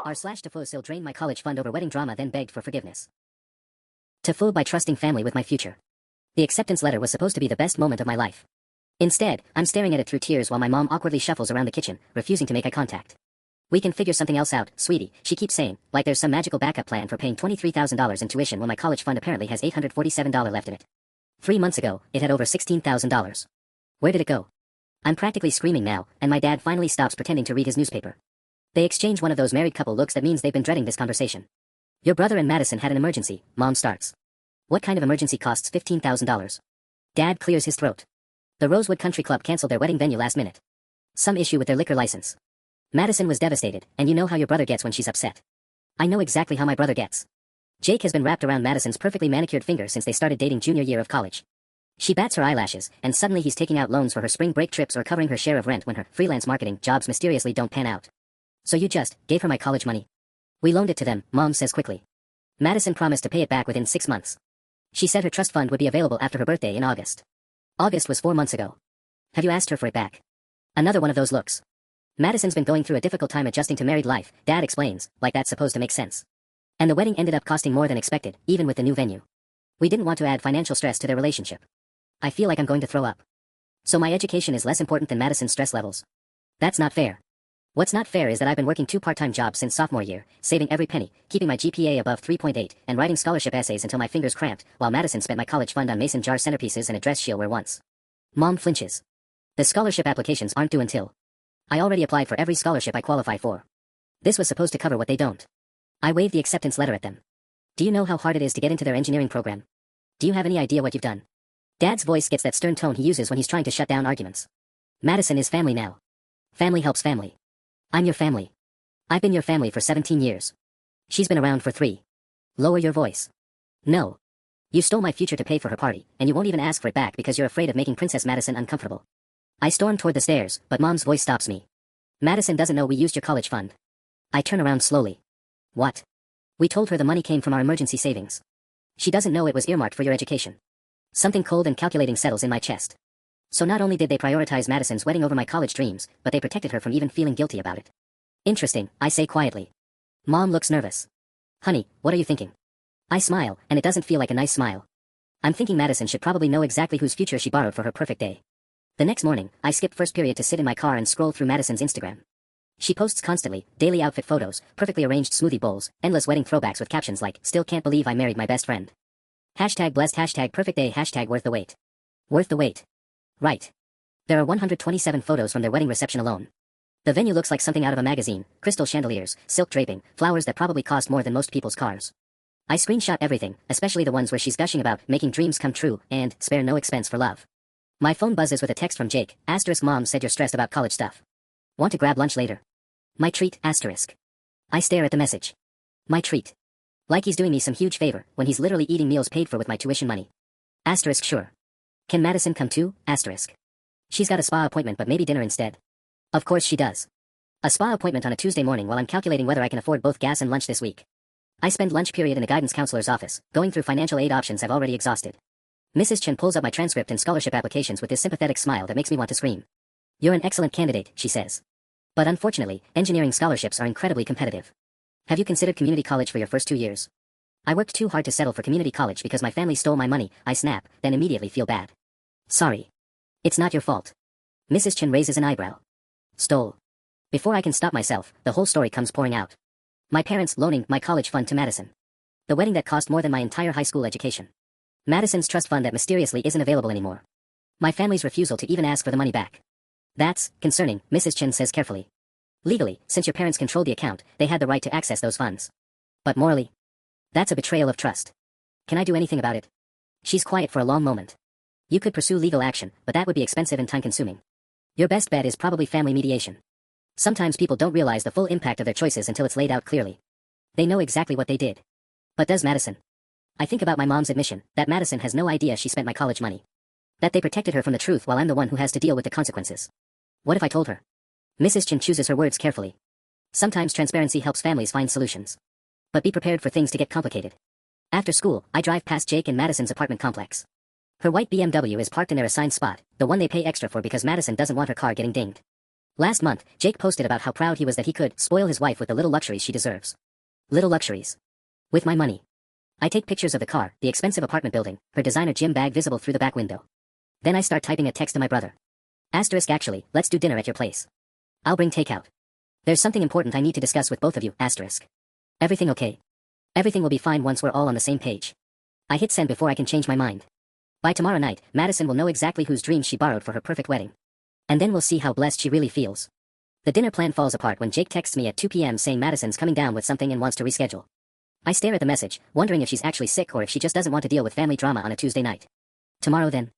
r/TIFU SIL drained my college fund over wedding drama, then begged for forgiveness. TIFU by trusting family with my future. The acceptance letter was supposed to be the best moment of my life. Instead, I'm staring at it through tears while my mom awkwardly shuffles around the kitchen, refusing to make eye contact. We can figure something else out, sweetie, she keeps saying, like there's some magical backup plan for paying $23,000 in tuition when my college fund apparently has $847 left in it. 3 months ago, it had over $16,000. Where did it go? I'm practically screaming now, and my dad finally stops pretending to read his newspaper. They exchange one of those married couple looks that means they've been dreading this conversation. Your brother and Madison had an emergency, Mom starts. What kind of emergency costs $15,000? Dad clears his throat. The Rosewood Country Club canceled their wedding venue last minute. Some issue with their liquor license. Madison was devastated, and you know how your brother gets when she's upset. I know exactly how my brother gets. Jake has been wrapped around Madison's perfectly manicured finger since they started dating junior year of college. She bats her eyelashes, and suddenly he's taking out loans for her spring break trips or covering her share of rent when her freelance marketing jobs mysteriously don't pan out. So you just gave her my college money? We loaned it to them, Mom says quickly. Madison promised to pay it back within 6 months. She said her trust fund would be available after her birthday in August. August was 4 months ago. Have you asked her for it back? Another one of those looks. Madison's been going through a difficult time adjusting to married life, Dad explains, like that's supposed to make sense. And the wedding ended up costing more than expected, even with the new venue. We didn't want to add financial stress to their relationship. I feel like I'm going to throw up. So my education is less important than Madison's stress levels. That's not fair. What's not fair is that I've been working 2 part-time jobs since sophomore year, saving every penny, keeping my GPA above 3.8, and writing scholarship essays until my fingers cramped, while Madison spent my college fund on mason jar centerpieces and a dress she'll wear once. Mom flinches. The scholarship applications aren't due until. I already applied for every scholarship I qualify for. This was supposed to cover what they don't. I waved the acceptance letter at them. Do you know how hard it is to get into their engineering program? Do you have any idea what you've done? Dad's voice gets that stern tone he uses when he's trying to shut down arguments. Madison is family now. Family helps family. I'm your family. I've been your family for 17 years. She's been around for 3. Lower your voice. No. You stole my future to pay for her party, and you won't even ask for it back because you're afraid of making Princess Madison uncomfortable. I storm toward the stairs, but Mom's voice stops me. Madison doesn't know we used your college fund. I turn around slowly. What? We told her the money came from our emergency savings. She doesn't know it was earmarked for your education. Something cold and calculating settles in my chest. So not only did they prioritize Madison's wedding over my college dreams, but they protected her from even feeling guilty about it. Interesting, I say quietly. Mom looks nervous. Honey, what are you thinking? I smile, and it doesn't feel like a nice smile. I'm thinking Madison should probably know exactly whose future she borrowed for her perfect day. The next morning, I skip first period to sit in my car and scroll through Madison's Instagram. She posts constantly, daily outfit photos, perfectly arranged smoothie bowls, endless wedding throwbacks with captions like, still can't believe I married my best friend. Hashtag blessed, hashtag perfect day, hashtag worth the wait. Worth the wait. Right. There are 127 photos from their wedding reception alone. The venue looks like something out of a magazine, crystal chandeliers, silk draping, flowers that probably cost more than most people's cars. I screenshot everything, especially the ones where she's gushing about making dreams come true and spare no expense for love. My phone buzzes with a text from Jake, * Mom said you're stressed about college stuff. Want to grab lunch later? My treat, *. I stare at the message. My treat. Like he's doing me some huge favor, when he's literally eating meals paid for with my tuition money. * Sure. Can Madison come too? *. She's got a spa appointment but maybe dinner instead. Of course she does. A spa appointment on a Tuesday morning while I'm calculating whether I can afford both gas and lunch this week. I spend lunch period in the guidance counselor's office, going through financial aid options I've already exhausted. Mrs. Chen pulls up my transcript and scholarship applications with this sympathetic smile that makes me want to scream. You're an excellent candidate, she says. But unfortunately, engineering scholarships are incredibly competitive. Have you considered community college for your first 2 years? I worked too hard to settle for community college because my family stole my money, I snap, then immediately feel bad. Sorry. It's not your fault. Mrs. Chen raises an eyebrow. Stole. Before I can stop myself, the whole story comes pouring out. My parents loaning my college fund to Madison. The wedding that cost more than my entire high school education. Madison's trust fund that mysteriously isn't available anymore. My family's refusal to even ask for the money back. That's concerning, Mrs. Chen says carefully. Legally, since your parents controlled the account, they had the right to access those funds. But morally, that's a betrayal of trust. Can I do anything about it? She's quiet for a long moment. You could pursue legal action, but that would be expensive and time-consuming. Your best bet is probably family mediation. Sometimes people don't realize the full impact of their choices until it's laid out clearly. They know exactly what they did. But does Madison? I think about my mom's admission, that Madison has no idea she spent my college money. That they protected her from the truth while I'm the one who has to deal with the consequences. What if I told her? Mrs. Chen chooses her words carefully. Sometimes transparency helps families find solutions. But be prepared for things to get complicated. After school, I drive past Jake and Madison's apartment complex. Her white BMW is parked in their assigned spot, the one they pay extra for because Madison doesn't want her car getting dinged. Last month, Jake posted about how proud he was that he could spoil his wife with the little luxuries she deserves. Little luxuries. With my money. I take pictures of the car, the expensive apartment building, her designer gym bag visible through the back window. Then I start typing a text to my brother. Asterisk actually, let's do dinner at your place. I'll bring takeout. There's something important I need to discuss with both of you, asterisk. Everything okay? Everything will be fine once we're all on the same page. I hit send before I can change my mind. By tomorrow night, Madison will know exactly whose dreams she borrowed for her perfect wedding. And then we'll see how blessed she really feels. The dinner plan falls apart when Jake texts me at 2 p.m. saying Madison's coming down with something and wants to reschedule. I stare at the message, wondering if she's actually sick or if she just doesn't want to deal with family drama on a Tuesday night. Tomorrow then.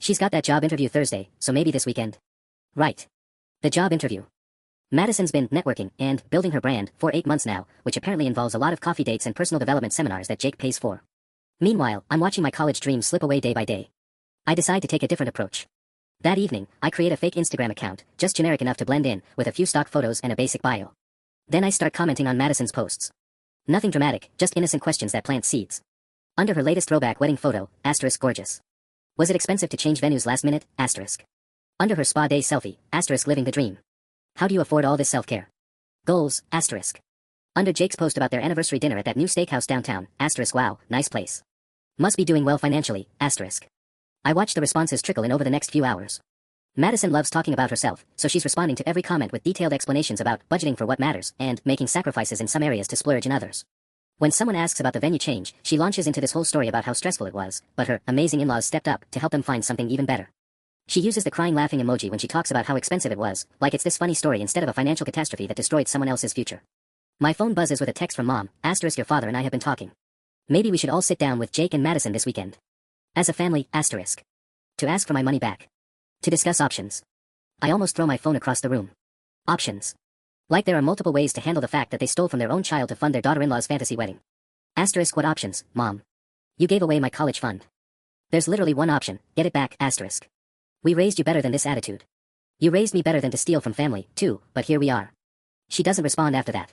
She's got that job interview Thursday, so maybe this weekend. Right. The job interview. Madison's been networking and building her brand for 8 months now, which apparently involves a lot of coffee dates and personal development seminars that Jake pays for. Meanwhile, I'm watching my college dreams slip away day by day. I decide to take a different approach. That evening, I create a fake Instagram account, just generic enough to blend in, with a few stock photos and a basic bio. Then I start commenting on Madison's posts. Nothing dramatic, just innocent questions that plant seeds. Under her latest throwback wedding photo, asterisk gorgeous. Was it expensive to change venues last minute, asterisk. Under her spa day selfie, asterisk living the dream. How do you afford all this self-care? Goals, asterisk. Under Jake's post about their anniversary dinner at that new steakhouse downtown, asterisk wow, nice place. Must be doing well financially, asterisk. I watch the responses trickle in over the next few hours. Madison loves talking about herself, so she's responding to every comment with detailed explanations about budgeting for what matters and making sacrifices in some areas to splurge in others. When someone asks about the venue change, she launches into this whole story about how stressful it was, but her amazing in-laws stepped up to help them find something even better. She uses the crying laughing emoji when she talks about how expensive it was, like it's this funny story instead of a financial catastrophe that destroyed someone else's future. My phone buzzes with a text from Mom, asterisk your father and I have been talking. Maybe we should all sit down with Jake and Madison this weekend. As a family, asterisk. To ask for my money back. To discuss options. I almost throw my phone across the room. Options. Like there are multiple ways to handle the fact that they stole from their own child to fund their daughter-in-law's fantasy wedding. Asterisk what options, Mom? You gave away my college fund. There's literally one option, get it back, asterisk. We raised you better than this attitude. You raised me better than to steal from family, too, but here we are. She doesn't respond after that.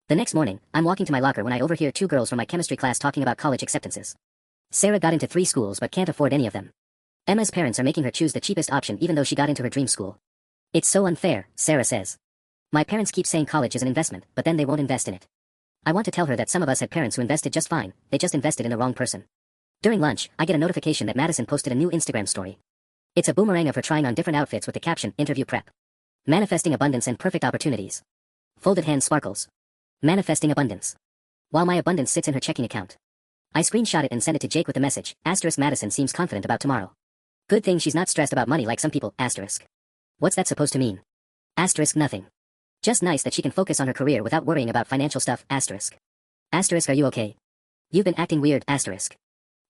The next morning, I'm walking to my locker when I overhear 2 girls from my chemistry class talking about college acceptances. Sarah got into 3 schools but can't afford any of them. Emma's parents are making her choose the cheapest option even though she got into her dream school. It's so unfair, Sarah says. My parents keep saying college is an investment, but then they won't invest in it. I want to tell her that some of us had parents who invested just fine, they just invested in the wrong person. During lunch, I get a notification that Madison posted a new Instagram story. It's a boomerang of her trying on different outfits with the caption, interview prep. Manifesting abundance and perfect opportunities. Folded hand sparkles. Manifesting abundance. While my abundance sits in her checking account. I screenshot it and send it to Jake with the message, asterisk Madison seems confident about tomorrow. Good thing she's not stressed about money like some people, asterisk. What's that supposed to mean? Asterisk nothing. Just nice that she can focus on her career without worrying about financial stuff, asterisk. Asterisk are you okay? You've been acting weird, asterisk.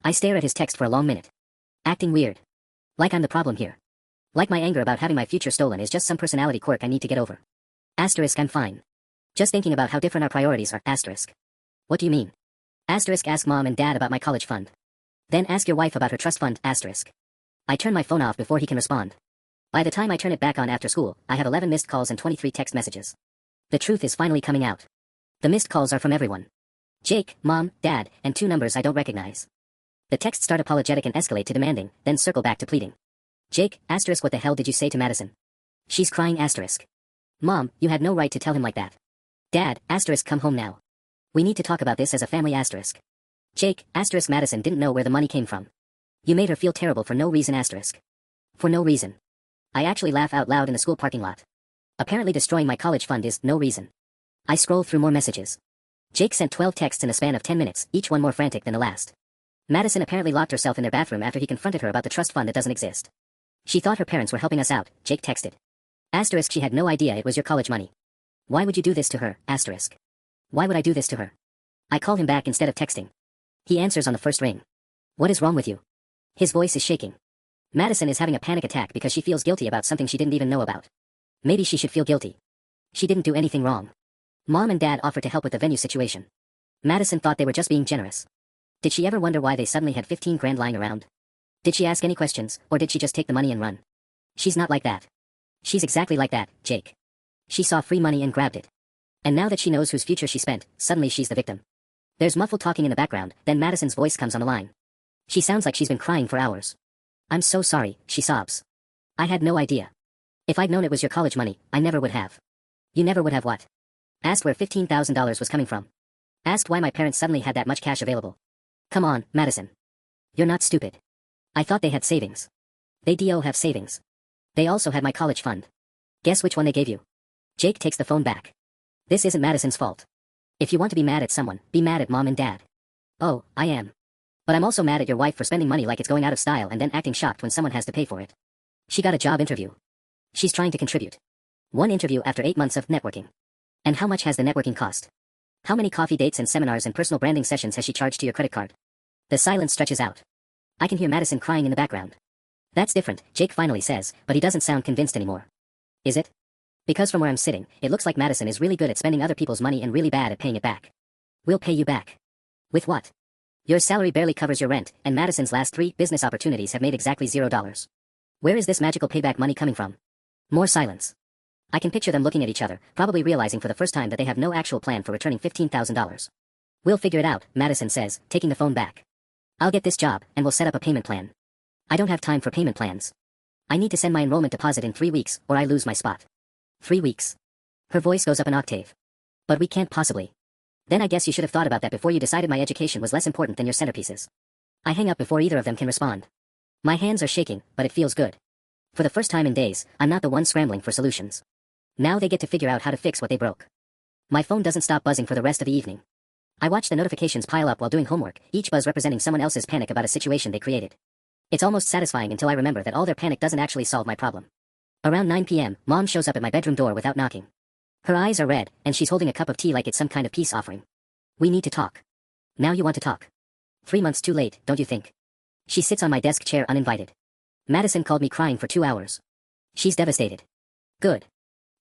I stare at his text for a long minute. Acting weird. Like I'm the problem here. Like my anger about having my future stolen is just some personality quirk I need to get over. Asterisk I'm fine. Just thinking about how different our priorities are, asterisk. What do you mean? Asterisk ask mom and dad about my college fund. Then ask your wife about her trust fund, asterisk. I turn my phone off before he can respond. By the time I turn it back on after school, I have 11 missed calls and 23 text messages. The truth is finally coming out. The missed calls are from everyone. Jake, mom, dad, and 2 numbers I don't recognize. The texts start apologetic and escalate to demanding, then circle back to pleading. Jake, asterisk what the hell did you say to Madison? She's crying, asterisk. Mom, you had no right to tell him like that. Dad, asterisk come home now. We need to talk about this as a family, asterisk. Jake, asterisk Madison didn't know where the money came from. You made her feel terrible for no reason, asterisk. For no reason. I actually laugh out loud in the school parking lot. Apparently destroying my college fund is no reason. I scroll through more messages. Jake sent 12 texts in the span of 10 minutes, each one more frantic than the last. Madison apparently locked herself in their bathroom after he confronted her about the trust fund that doesn't exist. She thought her parents were helping us out, Jake texted. Asterisk she had no idea it was your college money. Why would you do this to her, asterisk? Why would I do this to her? I call him back instead of texting. He answers on the first ring. What is wrong with you? His voice is shaking. Madison is having a panic attack because she feels guilty about something she didn't even know about. Maybe she should feel guilty. She didn't do anything wrong. Mom and dad offered to help with the venue situation. Madison thought they were just being generous. Did she ever wonder why they suddenly had 15 grand lying around? Did she ask any questions, or did she just take the money and run? She's not like that. She's exactly like that, Jake. She saw free money and grabbed it. And now that she knows whose future she spent, suddenly she's the victim. There's muffled talking in the background, then Madison's voice comes on the line. She sounds like she's been crying for hours. I'm so sorry, she sobs. I had no idea. If I'd known it was your college money, I never would have. You never would have what? Asked where $15,000 was coming from. Asked why my parents suddenly had that much cash available. Come on, Madison. You're not stupid. I thought they had savings. They do have savings. They also had my college fund. Guess which one they gave you? Jake takes the phone back. This isn't Madison's fault. If you want to be mad at someone, be mad at mom and dad. Oh, I am. But I'm also mad at your wife for spending money like it's going out of style and then acting shocked when someone has to pay for it. She got a job interview. She's trying to contribute. One interview after 8 months of networking. And how much has the networking cost? How many coffee dates and seminars and personal branding sessions has she charged to your credit card? The silence stretches out. I can hear Madison crying in the background. That's different, Jake finally says, but he doesn't sound convinced anymore. Is it? Because from where I'm sitting, it looks like Madison is really good at spending other people's money and really bad at paying it back. We'll pay you back. With what? Your salary barely covers your rent, and Madison's last 3 business opportunities have made exactly $0. Where is this magical payback money coming from? More silence. I can picture them looking at each other, probably realizing for the first time that they have no actual plan for returning $15,000. We'll figure it out, Madison says, taking the phone back. I'll get this job, and we'll set up a payment plan. I don't have time for payment plans. I need to send my enrollment deposit in 3 weeks, or I lose my spot. 3 weeks. Her voice goes up an octave. But we can't possibly. Then I guess you should have thought about that before you decided my education was less important than your centerpieces. I hang up before either of them can respond. My hands are shaking, but it feels good. For the first time in days, I'm not the one scrambling for solutions. Now they get to figure out how to fix what they broke. My phone doesn't stop buzzing for the rest of the evening. I watch the notifications pile up while doing homework, each buzz representing someone else's panic about a situation they created. It's almost satisfying until I remember that all their panic doesn't actually solve my problem. Around 9 p.m., Mom shows up at my bedroom door without knocking. Her eyes are red, and she's holding a cup of tea like it's some kind of peace offering. We need to talk. Now you want to talk. 3 months too late, don't you think? She sits on my desk chair uninvited. Madison called me crying for 2 hours. She's devastated. Good.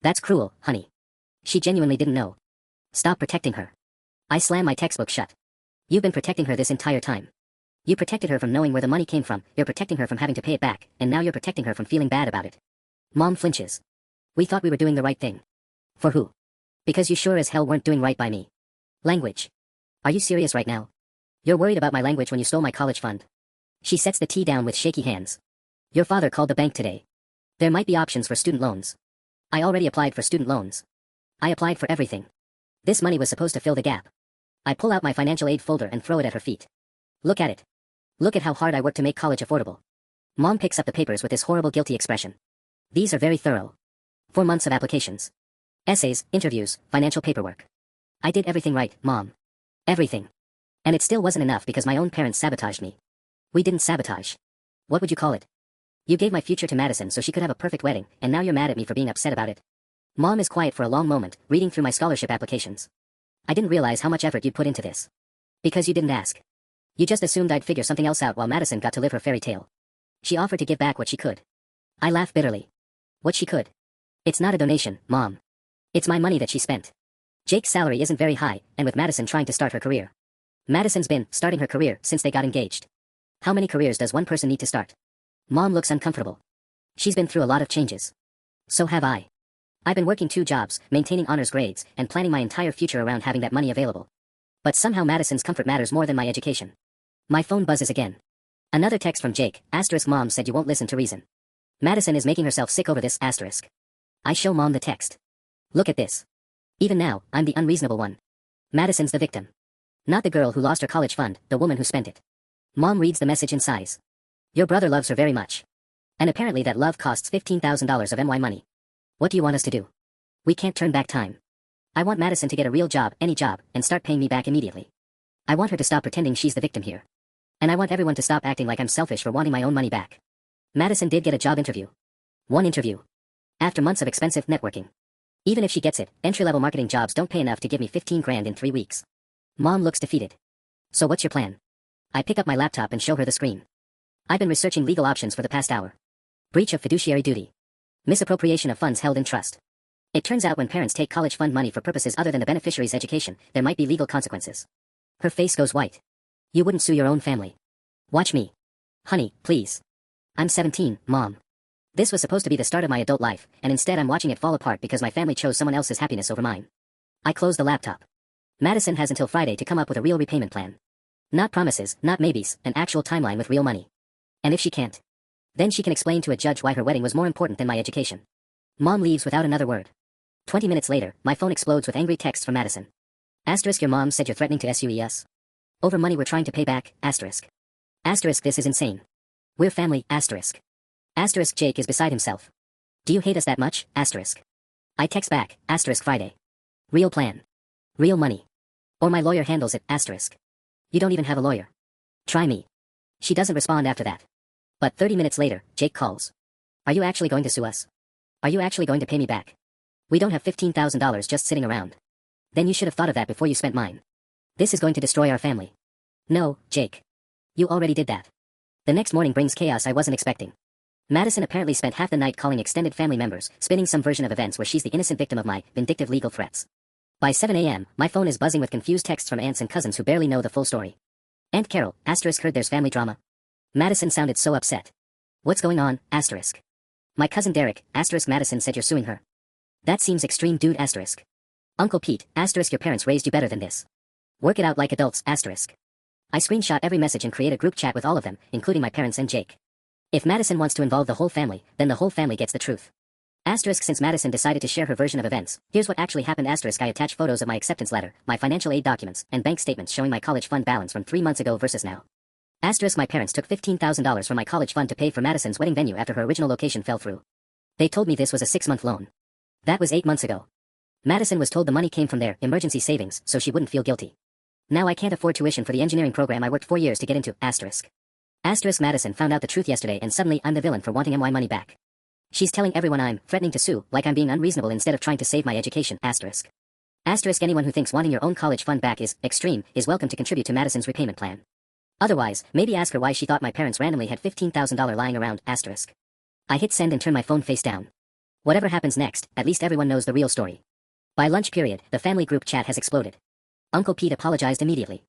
That's cruel, honey. She genuinely didn't know. Stop protecting her. I slam my textbook shut. You've been protecting her this entire time. You protected her from knowing where the money came from, you're protecting her from having to pay it back, and now you're protecting her from feeling bad about it. Mom flinches. We thought we were doing the right thing. For who? Because you sure as hell weren't doing right by me. Language. Are you serious right now? You're worried about my language when you stole my college fund. She sets the tea down with shaky hands. Your father called the bank today. There might be options for student loans. I already applied for student loans. I applied for everything. This money was supposed to fill the gap. I pull out my financial aid folder and throw it at her feet. Look at it. Look at how hard I worked to make college affordable. Mom picks up the papers with this horrible guilty expression. These are very thorough. 4 months of applications. Essays, interviews, financial paperwork. I did everything right, Mom. Everything. And it still wasn't enough because my own parents sabotaged me. We didn't sabotage. What would you call it? You gave my future to Madison so she could have a perfect wedding, and now you're mad at me for being upset about it. Mom is quiet for a long moment, reading through my scholarship applications. I didn't realize how much effort you'd put into this. Because you didn't ask. You just assumed I'd figure something else out while Madison got to live her fairy tale. She offered to give back what she could. I laugh bitterly. What she could. It's not a donation, Mom. It's my money that she spent. Jake's salary isn't very high, and with Madison trying to start her career. Madison's been starting her career since they got engaged. How many careers does one person need to start? Mom looks uncomfortable. She's been through a lot of changes. So have I. I've been working 2 jobs, maintaining honors grades, and planning my entire future around having that money available. But somehow Madison's comfort matters more than my education. My phone buzzes again. Another text from Jake, *, Mom said you won't listen to reason. Madison is making herself sick over this, *. I show Mom the text. Look at this. Even now, I'm the unreasonable one. Madison's the victim. Not the girl who lost her college fund, the woman who spent it. Mom reads the message and sighs. Your brother loves her very much. And apparently that love costs $15,000 of my money. What do you want us to do? We can't turn back time. I want Madison to get a real job, any job, and start paying me back immediately. I want her to stop pretending she's the victim here. And I want everyone to stop acting like I'm selfish for wanting my own money back. Madison did get a job interview. 1 interview. After months of expensive networking. Even if she gets it, entry-level marketing jobs don't pay enough to give me 15 grand in 3 weeks. Mom looks defeated. So what's your plan? I pick up my laptop and show her the screen. I've been researching legal options for the past hour. Breach of fiduciary duty. Misappropriation of funds held in trust. It turns out when parents take college fund money for purposes other than the beneficiary's education, there might be legal consequences. Her face goes white. You wouldn't sue your own family. Watch me. Honey, please. I'm 17, Mom. This was supposed to be the start of my adult life, and instead I'm watching it fall apart because my family chose someone else's happiness over mine. I close the laptop. Madison has until Friday to come up with a real repayment plan. Not promises, not maybes, an actual timeline with real money. And if she can't, then she can explain to a judge why her wedding was more important than my education. Mom leaves without another word. 20 minutes later, my phone explodes with angry texts from Madison. Asterisk your mom said you're threatening to sue us. Over money we're trying to pay back, asterisk. Asterisk this is insane. We're family, asterisk. Asterisk Jake is beside himself. Do you hate us that much, asterisk? I text back, asterisk Friday. Real plan. Real money. Or my lawyer handles it, asterisk. You don't even have a lawyer. Try me. She doesn't respond after that. But 30 minutes later, Jake calls. Are you actually going to sue us? Are you actually going to pay me back? We don't have $15,000 just sitting around. Then you should have thought of that before you spent mine. This is going to destroy our family. No, Jake. You already did that. The next morning brings chaos I wasn't expecting. Madison apparently spent half the night calling extended family members, spinning some version of events where she's the innocent victim of my vindictive legal threats. By 7 a.m., my phone is buzzing with confused texts from aunts and cousins who barely know the full story. Aunt Carol, asterisk heard there's family drama. Madison sounded so upset. What's going on, asterisk? My cousin Derek, asterisk Madison said you're suing her. That seems extreme dude, asterisk. Uncle Pete, asterisk your parents raised you better than this. Work it out like adults, asterisk. I screenshot every message and create a group chat with all of them, including my parents and Jake. If Madison wants to involve the whole family, then the whole family gets the truth. Asterisk since Madison decided to share her version of events, here's what actually happened asterisk I attach photos of my acceptance letter, my financial aid documents, and bank statements showing my college fund balance from 3 months ago versus now. Asterisk my parents took $15,000 from my college fund to pay for Madison's wedding venue after her original location fell through. They told me this was a 6-month loan. That was 8 months ago. Madison was told the money came from their emergency savings so she wouldn't feel guilty. Now I can't afford tuition for the engineering program I worked 4 years to get into, asterisk. Asterisk Madison found out the truth yesterday and suddenly I'm the villain for wanting my money back. She's telling everyone I'm threatening to sue, like I'm being unreasonable instead of trying to save my education, asterisk. Asterisk anyone who thinks wanting your own college fund back is extreme is welcome to contribute to Madison's repayment plan. Otherwise, maybe ask her why she thought my parents randomly had $15,000 lying around, asterisk. I hit send and turn my phone face down. Whatever happens next, at least everyone knows the real story. By lunch period, the family group chat has exploded. Uncle Pete apologized immediately.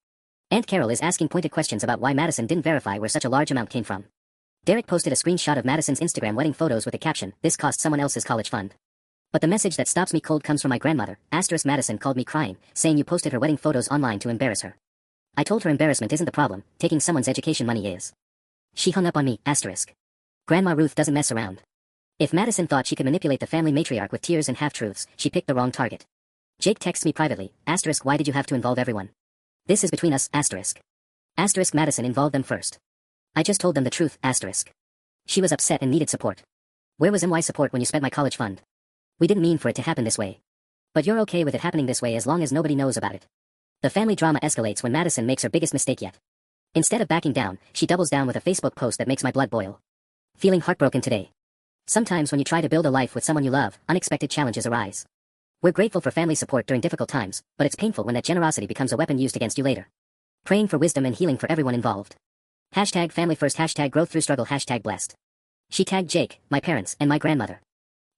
Aunt Carol is asking pointed questions about why Madison didn't verify where such a large amount came from. Derek posted a screenshot of Madison's Instagram wedding photos with a caption, "This cost someone else's college fund." But the message that stops me cold comes from my grandmother, asterisk Madison called me crying, saying you posted her wedding photos online to embarrass her. I told her embarrassment isn't the problem, taking someone's education money is. She hung up on me, asterisk. Grandma Ruth doesn't mess around. If Madison thought she could manipulate the family matriarch with tears and half-truths, she picked the wrong target. Jake texts me privately, asterisk why did you have to involve everyone? This is between us, asterisk. Asterisk Madison involved them first. I just told them the truth, asterisk. She was upset and needed support. Where was my support when you spent my college fund? We didn't mean for it to happen this way. But you're okay with it happening this way as long as nobody knows about it. The family drama escalates when Madison makes her biggest mistake yet. Instead of backing down, she doubles down with a Facebook post that makes my blood boil. Feeling heartbroken today. Sometimes when you try to build a life with someone you love, unexpected challenges arise. We're grateful for family support during difficult times, but it's painful when that generosity becomes a weapon used against you later. Praying for wisdom and healing for everyone involved. Hashtag family first, hashtag growth through struggle, hashtag blessed. She tagged Jake, my parents, and my grandmother.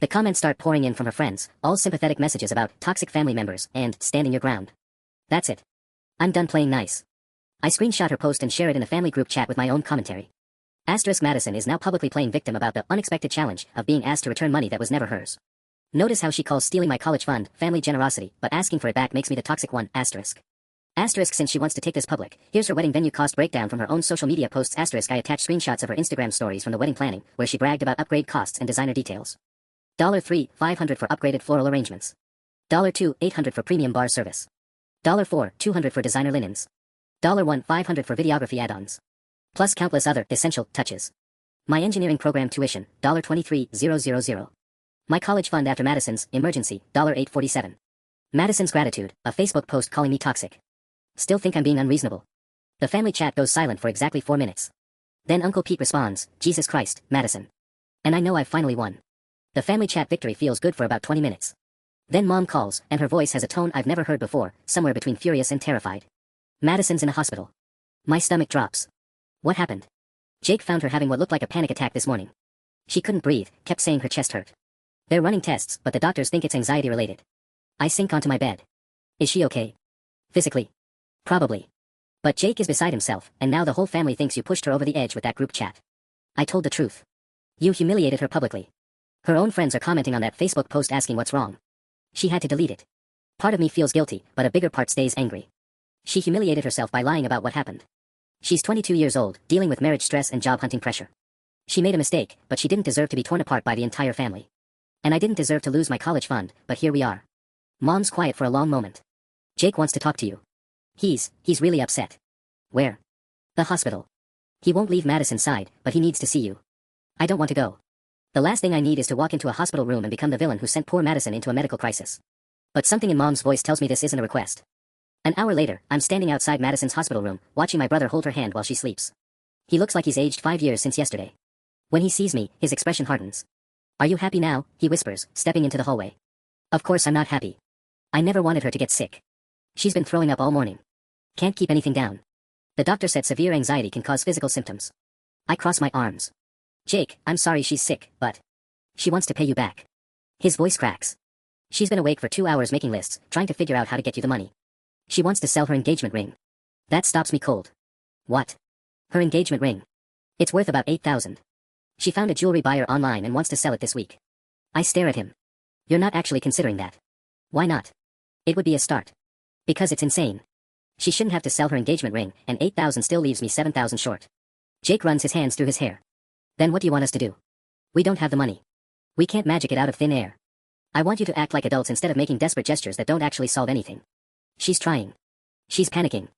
The comments start pouring in from her friends, all sympathetic messages about toxic family members and standing your ground. That's it. I'm done playing nice. I screenshot her post and share it in a family group chat with my own commentary. Asterisk Madison is now publicly playing victim about the unexpected challenge of being asked to return money that was never hers. Notice how she calls stealing my college fund family generosity, but asking for it back makes me the toxic one, asterisk. Asterisk since she wants to take this public, here's her wedding venue cost breakdown from her own social media posts, asterisk I attached screenshots of her Instagram stories from the wedding planning, where she bragged about upgrade costs and designer details. $3, $500 for upgraded floral arrangements. $2, $800 for premium bar service. $4, $200 for designer linens. $1, $500 for videography add-ons. Plus countless other essential touches. My engineering program tuition, $23,000. My college fund after Madison's emergency, $847. Madison's gratitude, a Facebook post calling me toxic. Still think I'm being unreasonable. The family chat goes silent for exactly 4 minutes. Then Uncle Pete responds, Jesus Christ, Madison. And I know I've finally won. The family chat victory feels good for about 20 minutes. Then Mom calls, and her voice has a tone I've never heard before, somewhere between furious and terrified. Madison's in a hospital. My stomach drops. What happened? Jake found her having what looked like a panic attack this morning. She couldn't breathe, kept saying her chest hurt. They're running tests, but the doctors think it's anxiety-related. I sink onto my bed. Is she okay? Physically? Probably. But Jake is beside himself, and now the whole family thinks you pushed her over the edge with that group chat. I told the truth. You humiliated her publicly. Her own friends are commenting on that Facebook post asking what's wrong. She had to delete it. Part of me feels guilty, but a bigger part stays angry. She humiliated herself by lying about what happened. She's 22 years old, dealing with marriage stress and job hunting pressure. She made a mistake, but she didn't deserve to be torn apart by the entire family. And I didn't deserve to lose my college fund, but here we are. Mom's quiet for a long moment. Jake wants to talk to you. He's really upset. Where? The hospital. He won't leave Madison's side, but he needs to see you. I don't want to go. The last thing I need is to walk into a hospital room and become the villain who sent poor Madison into a medical crisis. But something in Mom's voice tells me this isn't a request. An hour later, I'm standing outside Madison's hospital room, watching my brother hold her hand while she sleeps. He looks like he's aged 5 years since yesterday. When he sees me, his expression hardens. Are you happy now? He whispers, stepping into the hallway. Of course I'm not happy. I never wanted her to get sick. She's been throwing up all morning. Can't keep anything down. The doctor said severe anxiety can cause physical symptoms. I cross my arms. Jake, I'm sorry she's sick, but she wants to pay you back. His voice cracks. She's been awake for 2 hours making lists, trying to figure out how to get you the money. She wants to sell her engagement ring. That stops me cold. What? Her engagement ring. It's worth about $8,000. She found a jewelry buyer online and wants to sell it this week. I stare at him. You're not actually considering that. Why not? It would be a start. Because it's insane. She shouldn't have to sell her engagement ring, and $8,000 still leaves me $7,000 short. Jake runs his hands through his hair. Then what do you want us to do? We don't have the money. We can't magic it out of thin air. I want you to act like adults instead of making desperate gestures that don't actually solve anything. She's trying. She's panicking.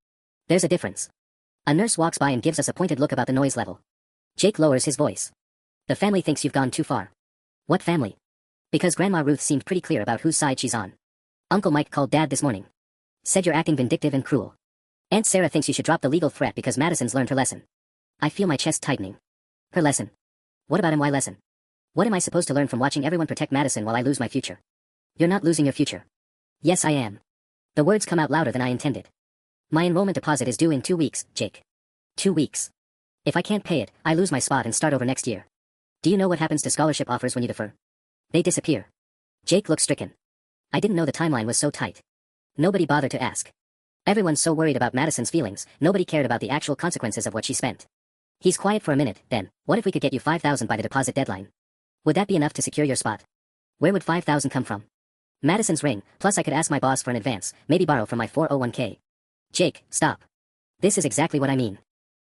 There's a difference. A nurse walks by and gives us a pointed look about the noise level. Jake lowers his voice. The family thinks you've gone too far. What family? Because Grandma Ruth seemed pretty clear about whose side she's on. Uncle Mike called Dad this morning. Said you're acting vindictive and cruel. Aunt Sarah thinks you should drop the legal threat because Madison's learned her lesson. I feel my chest tightening. Her lesson. What about my lesson? What am I supposed to learn from watching everyone protect Madison while I lose my future? You're not losing your future. Yes, I am. The words come out louder than I intended. My enrollment deposit is due in 2 weeks, Jake. 2 weeks. If I can't pay it, I lose my spot and start over next year. Do you know what happens to scholarship offers when you defer? They disappear. Jake looks stricken. I didn't know the timeline was so tight. Nobody bothered to ask. Everyone's so worried about Madison's feelings, nobody cared about the actual consequences of what she spent. He's quiet for a minute, then, what if we could get you $5,000 by the deposit deadline? Would that be enough to secure your spot? Where would $5,000 come from? Madison's ring, plus I could ask my boss for an advance, maybe borrow from my 401k. Jake, stop. This is exactly what I mean.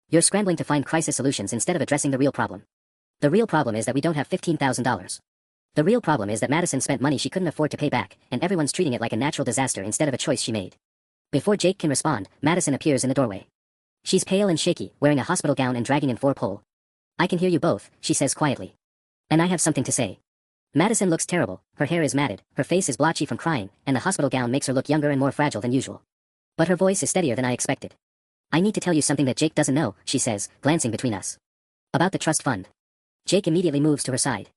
You're scrambling to find crisis solutions instead of addressing the real problem. The real problem is that we don't have $15,000. The real problem is that Madison spent money she couldn't afford to pay back, and everyone's treating it like a natural disaster instead of a choice she made. Before Jake can respond, Madison appears in the doorway. She's pale and shaky, wearing a hospital gown and dragging an 4-pole. I can hear you both, she says quietly. And I have something to say. Madison looks terrible, her hair is matted, her face is blotchy from crying, and the hospital gown makes her look younger and more fragile than usual. But her voice is steadier than I expected. I need to tell you something that Jake doesn't know, she says, glancing between us. About the trust fund. Jake immediately moves to her side.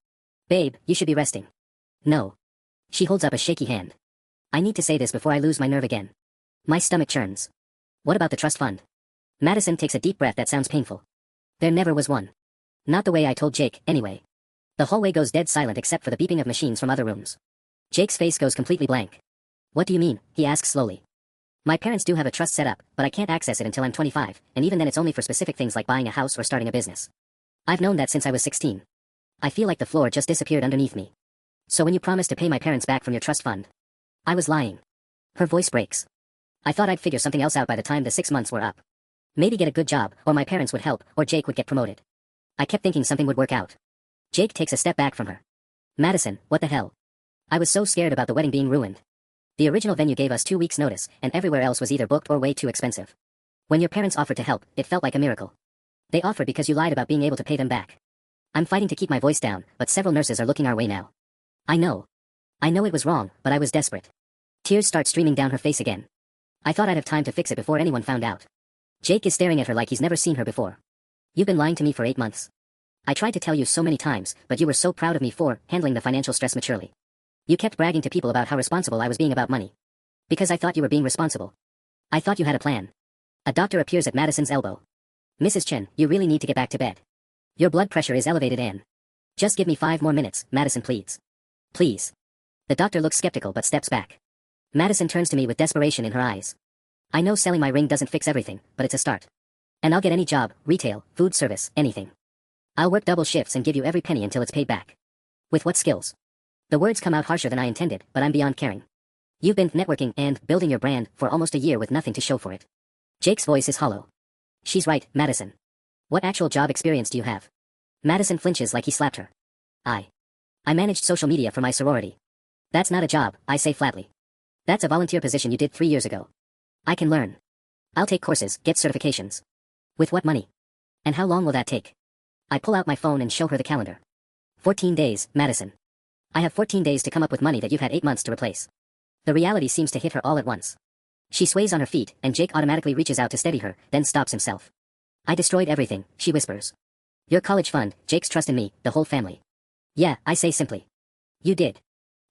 Babe, you should be resting. No. She holds up a shaky hand. I need to say this before I lose my nerve again. My stomach churns. What about the trust fund? Madison takes a deep breath that sounds painful. There never was one. Not the way I told Jake, anyway. The hallway goes dead silent except for the beeping of machines from other rooms. Jake's face goes completely blank. What do you mean? He asks slowly. My parents do have a trust set up, but I can't access it until I'm 25, and even then it's only for specific things like buying a house or starting a business. I've known that since I was 16. I feel like the floor just disappeared underneath me. So when you promised to pay my parents back from your trust fund, I was lying. Her voice breaks. I thought I'd figure something else out by the time the 6 months were up. Maybe get a good job, or my parents would help, or Jake would get promoted. I kept thinking something would work out. Jake takes a step back from her. Madison, what the hell? I was so scared about the wedding being ruined. The original venue gave us 2 weeks' notice, and everywhere else was either booked or way too expensive. When your parents offered to help, it felt like a miracle. They offered because you lied about being able to pay them back. I'm fighting to keep my voice down, but several nurses are looking our way now. I know. I know it was wrong, but I was desperate. Tears start streaming down her face again. I thought I'd have time to fix it before anyone found out. Jake is staring at her like he's never seen her before. You've been lying to me for 8 months. I tried to tell you so many times, but you were so proud of me for handling the financial stress maturely. You kept bragging to people about how responsible I was being about money. Because I thought you were being responsible. I thought you had a plan. A doctor appears at Madison's elbow. Mrs. Chen, you really need to get back to bed. Your blood pressure is elevated and... Just give me 5 more minutes, Madison pleads. Please. The doctor looks skeptical but steps back. Madison turns to me with desperation in her eyes. I know selling my ring doesn't fix everything, but it's a start. And I'll get any job, retail, food service, anything. I'll work double shifts and give you every penny until it's paid back. With what skills? The words come out harsher than I intended, but I'm beyond caring. You've been networking and building your brand for almost a year with nothing to show for it. Jake's voice is hollow. She's right, Madison. What actual job experience do you have? Madison flinches like he slapped her. I I managed social media for my sorority. That's not a job, I say flatly. That's a volunteer position you did 3 years ago. I can learn. I'll take courses, get certifications. With what money? And how long will that take? I pull out my phone and show her the calendar. 14 days, Madison. I have 14 days to come up with money that you've had 8 months to replace. The reality seems to hit her all at once. She sways on her feet, and Jake automatically reaches out to steady her, then stops himself. I destroyed everything, she whispers. Your college fund, Jake's trust in me, the whole family. Yeah, I say simply. You did.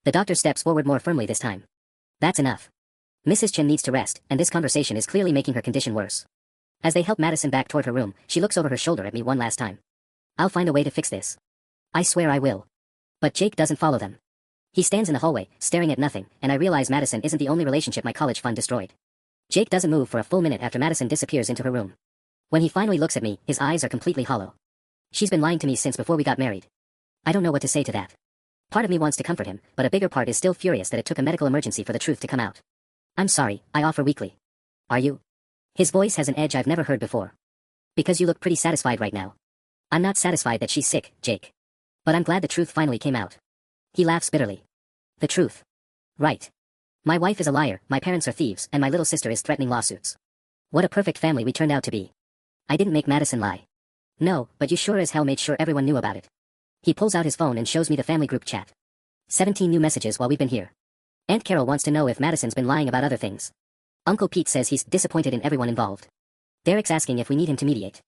The doctor steps forward more firmly this time. That's enough. Mrs. Chen needs to rest, and this conversation is clearly making her condition worse. As they help Madison back toward her room, she looks over her shoulder at me one last time. I'll find a way to fix this. I swear I will. But Jake doesn't follow them. He stands in the hallway, staring at nothing, and I realize Madison isn't the only relationship my college fund destroyed. Jake doesn't move for a full minute after Madison disappears into her room. When he finally looks at me, his eyes are completely hollow. She's been lying to me since before we got married. I don't know what to say to that. Part of me wants to comfort him, but a bigger part is still furious that it took a medical emergency for the truth to come out. I'm sorry, I offer weakly. Are you? His voice has an edge I've never heard before. Because you look pretty satisfied right now. I'm not satisfied that she's sick, Jake. But I'm glad the truth finally came out. He laughs bitterly. The truth. Right. My wife is a liar, my parents are thieves, and my little sister is threatening lawsuits. What a perfect family we turned out to be. I didn't make Madison lie. No, but you sure as hell made sure everyone knew about it. He pulls out his phone and shows me the family group chat. 17 new messages while we've been here. Aunt Carol wants to know if Madison's been lying about other things. Uncle Pete says he's disappointed in everyone involved. Derek's asking if we need him to mediate.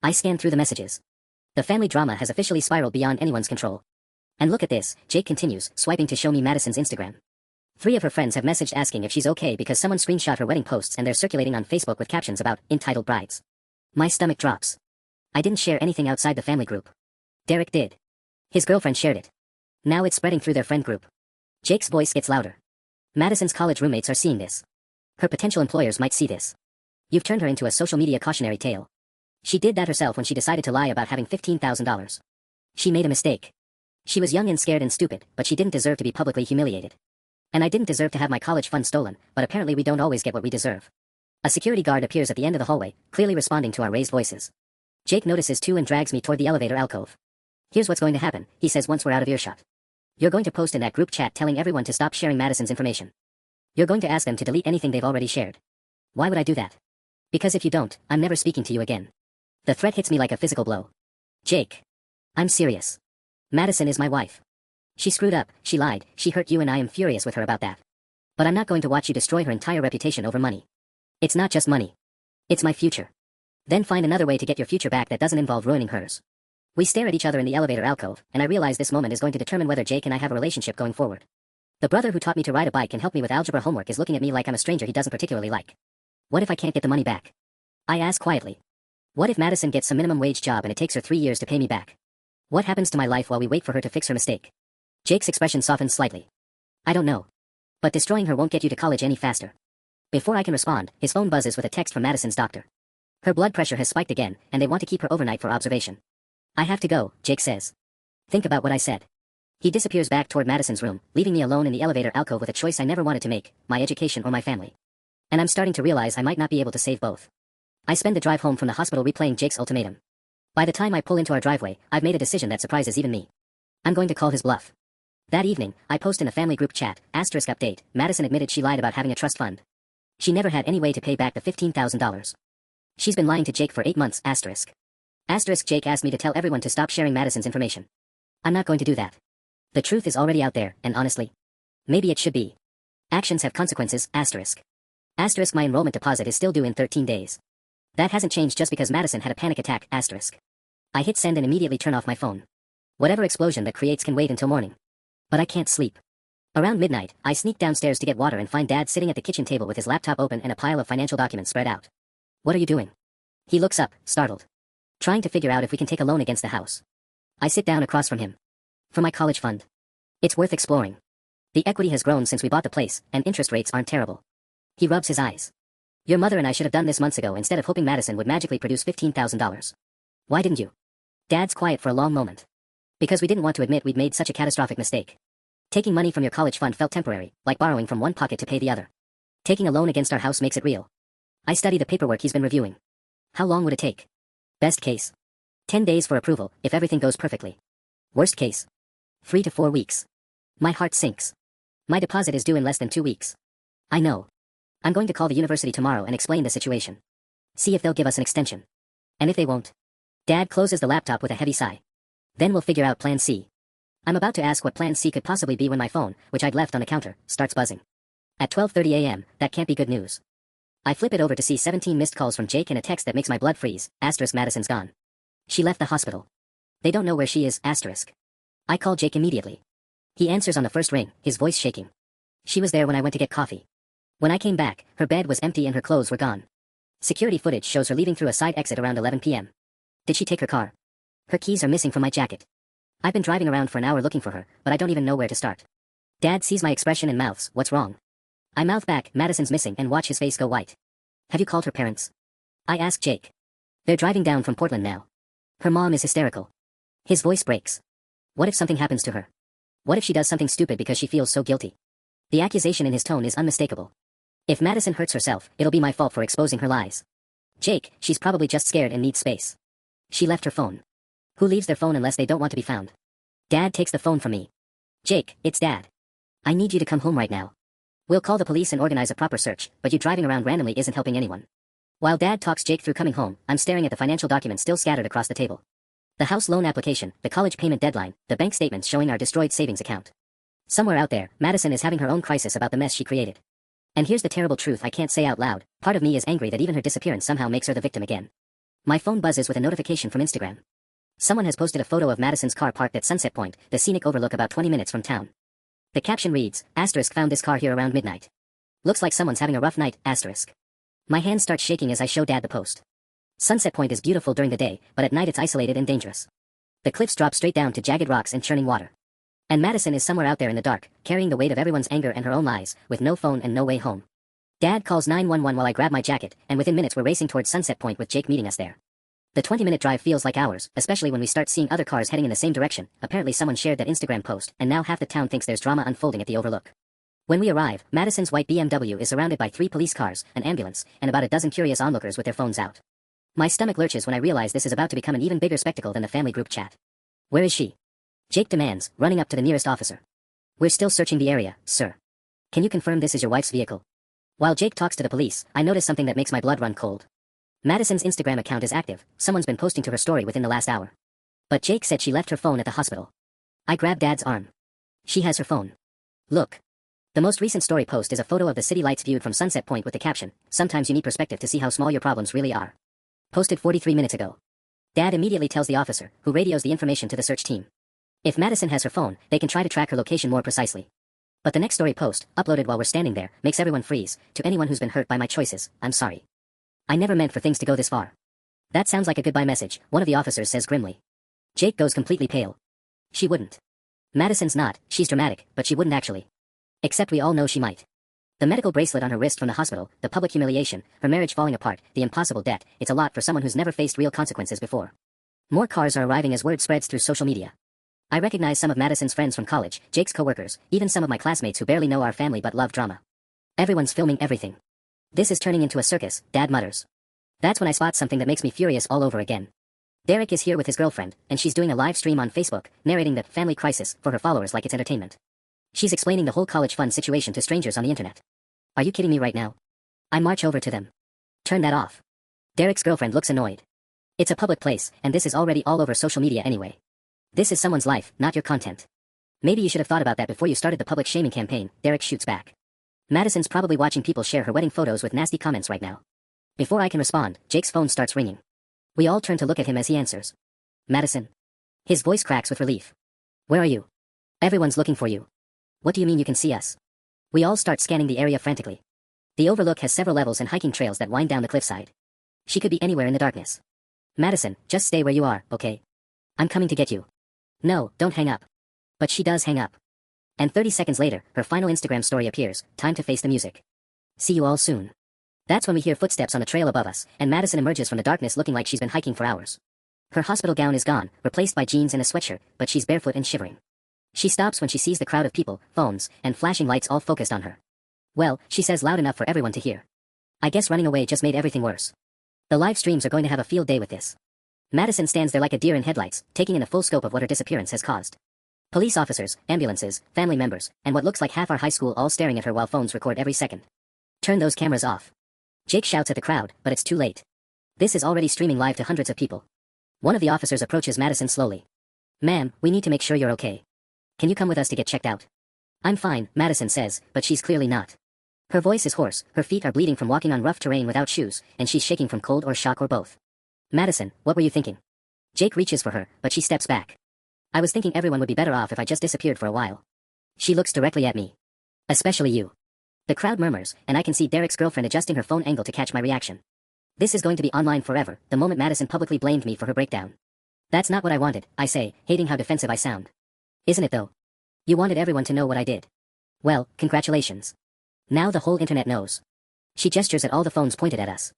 I scan through the messages. The family drama has officially spiraled beyond anyone's control. And look at this, Jake continues, swiping to show me Madison's Instagram. 3 of her friends have messaged asking if she's okay because someone screenshot her wedding posts and they're circulating on Facebook with captions about entitled brides. My stomach drops. I didn't share anything outside the family group. Derek did. His girlfriend shared it. Now it's spreading through their friend group. Jake's voice gets louder. Madison's college roommates are seeing this. Her potential employers might see this. You've turned her into a social media cautionary tale. She did that herself when she decided to lie about having $15,000. She made a mistake. She was young and scared and stupid, but she didn't deserve to be publicly humiliated. And I didn't deserve to have my college fund stolen, but apparently we don't always get what we deserve. A security guard appears at the end of the hallway, clearly responding to our raised voices. Jake notices too and drags me toward the elevator alcove. Here's what's going to happen, he says once we're out of earshot. You're going to post in that group chat telling everyone to stop sharing Madison's information. You're going to ask them to delete anything they've already shared. Why would I do that? Because if you don't, I'm never speaking to you again. The threat hits me like a physical blow. Jake. I'm serious. Madison is my wife. She screwed up, she lied, she hurt you and I am furious with her about that. But I'm not going to watch you destroy her entire reputation over money. It's not just money. It's my future. Then find another way to get your future back that doesn't involve ruining hers. We stare at each other in the elevator alcove, and I realize this moment is going to determine whether Jake and I have a relationship going forward. The brother who taught me to ride a bike and help me with algebra homework is looking at me like I'm a stranger he doesn't particularly like. What if I can't get the money back? I ask quietly. What if Madison gets a minimum wage job and it takes her 3 years to pay me back? What happens to my life while we wait for her to fix her mistake? Jake's expression softens slightly. I don't know. But destroying her won't get you to college any faster. Before I can respond, his phone buzzes with a text from Madison's doctor. Her blood pressure has spiked again, and they want to keep her overnight for observation. I have to go, Jake says. Think about what I said. He disappears back toward Madison's room, leaving me alone in the elevator alcove with a choice I never wanted to make, my education or my family. And I'm starting to realize I might not be able to save both. I spend the drive home from the hospital replaying Jake's ultimatum. By the time I pull into our driveway, I've made a decision that surprises even me. I'm going to call his bluff. That evening, I post in the family group chat, asterisk update, Madison admitted she lied about having a trust fund. She never had any way to pay back the $15,000. She's been lying to Jake for 8 months, asterisk. Asterisk Jake asked me to tell everyone to stop sharing Madison's information. I'm not going to do that. The truth is already out there, and honestly, maybe it should be. Actions have consequences, asterisk. Asterisk my enrollment deposit is still due in 13 days. That hasn't changed just because Madison had a panic attack, asterisk. I hit send and immediately turn off my phone. Whatever explosion that creates can wait until morning. But I can't sleep. Around midnight, I sneak downstairs to get water and find Dad sitting at the kitchen table with his laptop open and a pile of financial documents spread out. What are you doing? He looks up, startled. Trying to figure out if we can take a loan against the house. I sit down across from him. For my college fund. It's worth exploring. The equity has grown since we bought the place, and interest rates aren't terrible. He rubs his eyes. Your mother and I should have done this months ago instead of hoping Madison would magically produce $15,000. Why didn't you? Dad's quiet for a long moment. Because we didn't want to admit we'd made such a catastrophic mistake. Taking money from your college fund felt temporary, like borrowing from one pocket to pay the other. Taking a loan against our house makes it real. I study the paperwork he's been reviewing. How long would it take? Best case. 10 days for approval, if everything goes perfectly. Worst case. 3 to 4 weeks. My heart sinks. My deposit is due in less than 2 weeks. I know. I'm going to call the university tomorrow and explain the situation. See if they'll give us an extension. And if they won't? Dad closes the laptop with a heavy sigh. Then we'll figure out plan C. I'm about to ask what plan C could possibly be when my phone, which I'd left on the counter, starts buzzing. At 12:30 a.m., that can't be good news. I flip it over to see 17 missed calls from Jake and a text that makes my blood freeze, * Madison's gone. She left the hospital. They don't know where she is, *. I call Jake immediately. He answers on the first ring, his voice shaking. She was there when I went to get coffee. When I came back, her bed was empty and her clothes were gone. Security footage shows her leaving through a side exit around 11 p.m. Did she take her car? Her keys are missing from my jacket. I've been driving around for an hour looking for her, but I don't even know where to start. Dad sees my expression and mouths, "What's wrong?" I mouth back, "Madison's missing," and watch his face go white. Have you called her parents? I ask Jake. They're driving down from Portland now. Her mom is hysterical. His voice breaks. What if something happens to her? What if she does something stupid because she feels so guilty? The accusation in his tone is unmistakable. If Madison hurts herself, it'll be my fault for exposing her lies. Jake, she's probably just scared and needs space. She left her phone. Who leaves their phone unless they don't want to be found? Dad takes the phone from me. Jake, it's Dad. I need you to come home right now. We'll call the police and organize a proper search, but you driving around randomly isn't helping anyone. While Dad talks Jake through coming home, I'm staring at the financial documents still scattered across the table. The house loan application, the college payment deadline, the bank statements showing our destroyed savings account. Somewhere out there, Madison is having her own crisis about the mess she created. And here's the terrible truth I can't say out loud, part of me is angry that even her disappearance somehow makes her the victim again. My phone buzzes with a notification from Instagram. Someone has posted a photo of Madison's car parked at Sunset Point, the scenic overlook about 20 minutes from town. The caption reads, * found this car here around midnight. Looks like someone's having a rough night, *. My hand starts shaking as I show Dad the post. Sunset Point is beautiful during the day, but at night it's isolated and dangerous. The cliffs drop straight down to jagged rocks and churning water. And Madison is somewhere out there in the dark, carrying the weight of everyone's anger and her own lies, with no phone and no way home. Dad calls 911 while I grab my jacket, and within minutes we're racing towards Sunset Point with Jake meeting us there. The 20-minute drive feels like hours, especially when we start seeing other cars heading in the same direction. Apparently someone shared that Instagram post, and now half the town thinks there's drama unfolding at the overlook. When we arrive, Madison's white BMW is surrounded by 3 police cars, an ambulance, and about a dozen curious onlookers with their phones out. My stomach lurches when I realize this is about to become an even bigger spectacle than the family group chat. Where is she? Jake demands, running up to the nearest officer. We're still searching the area, sir. Can you confirm this is your wife's vehicle? While Jake talks to the police, I notice something that makes my blood run cold. Madison's Instagram account is active, someone's been posting to her story within the last hour. But Jake said she left her phone at the hospital. I grab Dad's arm. She has her phone. Look. The most recent story post is a photo of the city lights viewed from Sunset Point with the caption, "Sometimes you need perspective to see how small your problems really are." Posted 43 minutes ago. Dad immediately tells the officer, who radios the information to the search team. If Madison has her phone, they can try to track her location more precisely. But the next story post, uploaded while we're standing there, makes everyone freeze. To anyone who's been hurt by my choices, I'm sorry. I never meant for things to go this far. That sounds like a goodbye message, one of the officers says grimly. Jake goes completely pale. She wouldn't. Madison's not, she's dramatic, but she wouldn't actually. Except we all know she might. The medical bracelet on her wrist from the hospital, the public humiliation, her marriage falling apart, the impossible debt, it's a lot for someone who's never faced real consequences before. More cars are arriving as word spreads through social media. I recognize some of Madison's friends from college, Jake's coworkers, even some of my classmates who barely know our family but love drama. Everyone's filming everything. This is turning into a circus, Dad mutters. That's when I spot something that makes me furious all over again. Derek is here with his girlfriend, and she's doing a live stream on Facebook, narrating the family crisis for her followers like it's entertainment. She's explaining the whole college fund situation to strangers on the internet. Are you kidding me right now? I march over to them. Turn that off. Derek's girlfriend looks annoyed. It's a public place, and this is already all over social media anyway. This is someone's life, not your content. Maybe you should have thought about that before you started the public shaming campaign, Derek shoots back. Madison's probably watching people share her wedding photos with nasty comments right now. Before I can respond, Jake's phone starts ringing. We all turn to look at him as he answers. Madison. His voice cracks with relief. Where are you? Everyone's looking for you. What do you mean you can see us? We all start scanning the area frantically. The overlook has several levels and hiking trails that wind down the cliffside. She could be anywhere in the darkness. Madison, just stay where you are, okay? I'm coming to get you. No, don't hang up. But she does hang up. And 30 seconds later, her final Instagram story appears, time to face the music. See you all soon. That's when we hear footsteps on the trail above us, and Madison emerges from the darkness looking like she's been hiking for hours. Her hospital gown is gone, replaced by jeans and a sweatshirt, but she's barefoot and shivering. She stops when she sees the crowd of people, phones, and flashing lights all focused on her. Well, she says loud enough for everyone to hear. I guess running away just made everything worse. The live streams are going to have a field day with this. Madison stands there like a deer in headlights, taking in the full scope of what her disappearance has caused. Police officers, ambulances, family members, and what looks like half our high school all staring at her while phones record every second. Turn those cameras off. Jake shouts at the crowd, but it's too late. This is already streaming live to hundreds of people. One of the officers approaches Madison slowly. Ma'am, we need to make sure you're okay. Can you come with us to get checked out? I'm fine, Madison says, but she's clearly not. Her voice is hoarse, her feet are bleeding from walking on rough terrain without shoes, and she's shaking from cold or shock or both. Madison, what were you thinking? Jake reaches for her, but she steps back. I was thinking everyone would be better off if I just disappeared for a while. She looks directly at me. Especially you. The crowd murmurs, and I can see Derek's girlfriend adjusting her phone angle to catch my reaction. This is going to be online forever, the moment Madison publicly blamed me for her breakdown. That's not what I wanted, I say, hating how defensive I sound. Isn't it though? You wanted everyone to know what I did. Well, congratulations. Now the whole internet knows. She gestures at all the phones pointed at us.